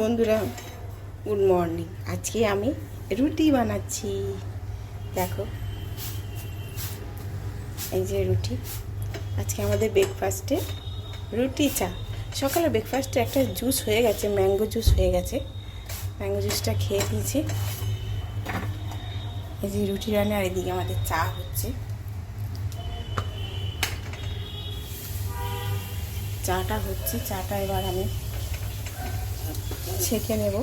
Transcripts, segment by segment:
বন্ধুরা good morning. আজকে আমি রুটি বানাচ্ছি। দেখো, এই যে রুটি। আজকে আমাদের ব্রেকফাস্টে রুটি চা। সকালে ব্রেকফাস্টে একটা জুস হয়ে গেছে, ম্যাঙ্গো জুস হয়ে গেছে। ম্যাঙ্গো জুসটা খেয়ে নিয়েছি। এই যে রুটি রান্না, আর এদিকে আমাদের চা হচ্ছে। চাটা হচ্ছে, চাটা এবার আমি ছেঁকে নেব।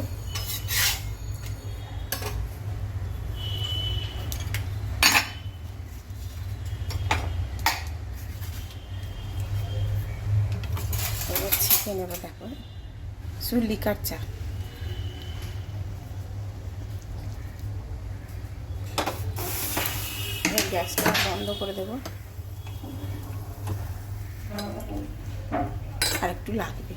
এবার ছেঁকে নেব। দেখো, লিকার চা। গ্যাসটা বন্ধ করে দেব, আর একটু লাগবে।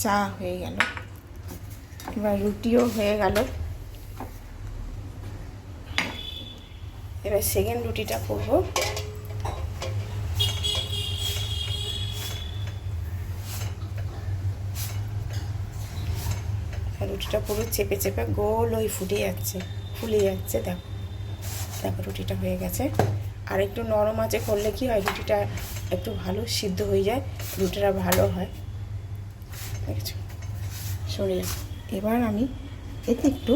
চা হয়ে গেল, এবার রুটিও হয়ে গেল। এবার সেকেন্ড রুটিটা করব। রুটিটা পুরো চেপে চেপে গোল ওই ফুলে যাচ্ছে। দেখো দেখো, রুটিটা হয়ে গেছে। আর একটু নরম আঁচে করলে কি হয়, রুটিটা একটু ভালো সিদ্ধ হয়ে যায়, রুটিটা ভালো হয়। দেখছো, সরে যাও। এবার আমি এতে একটু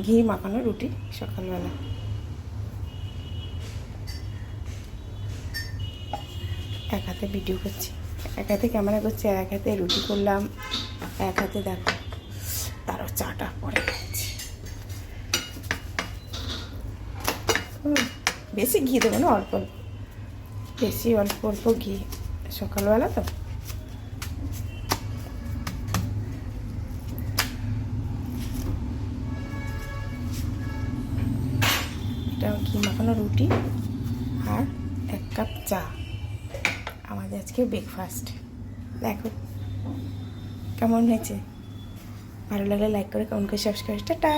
ঘি মাখানো রুটি, সকালবেলা এক হাতে ভিডিও করছি, এক হাতে ক্যামেরা করছি, আর এক হাতে রুটি করলাম, এক হাতে দেখো তারও চাটা পরে খাচ্ছি। বেশি ঘি দেবো না, অল্প অল্প, বেশি অল্প অল্প ঘি, সকালবেলা তো। এটা ঘি মাখানো রুটি আর 1 কাপ চা, আমাদের আজকে ব্রেকফাস্ট। দেখো কেমন হয়েছে। ভালো লাগলে লাইক করে, কমেন্ট করে, সাবস্ক্রাইব। টাটা।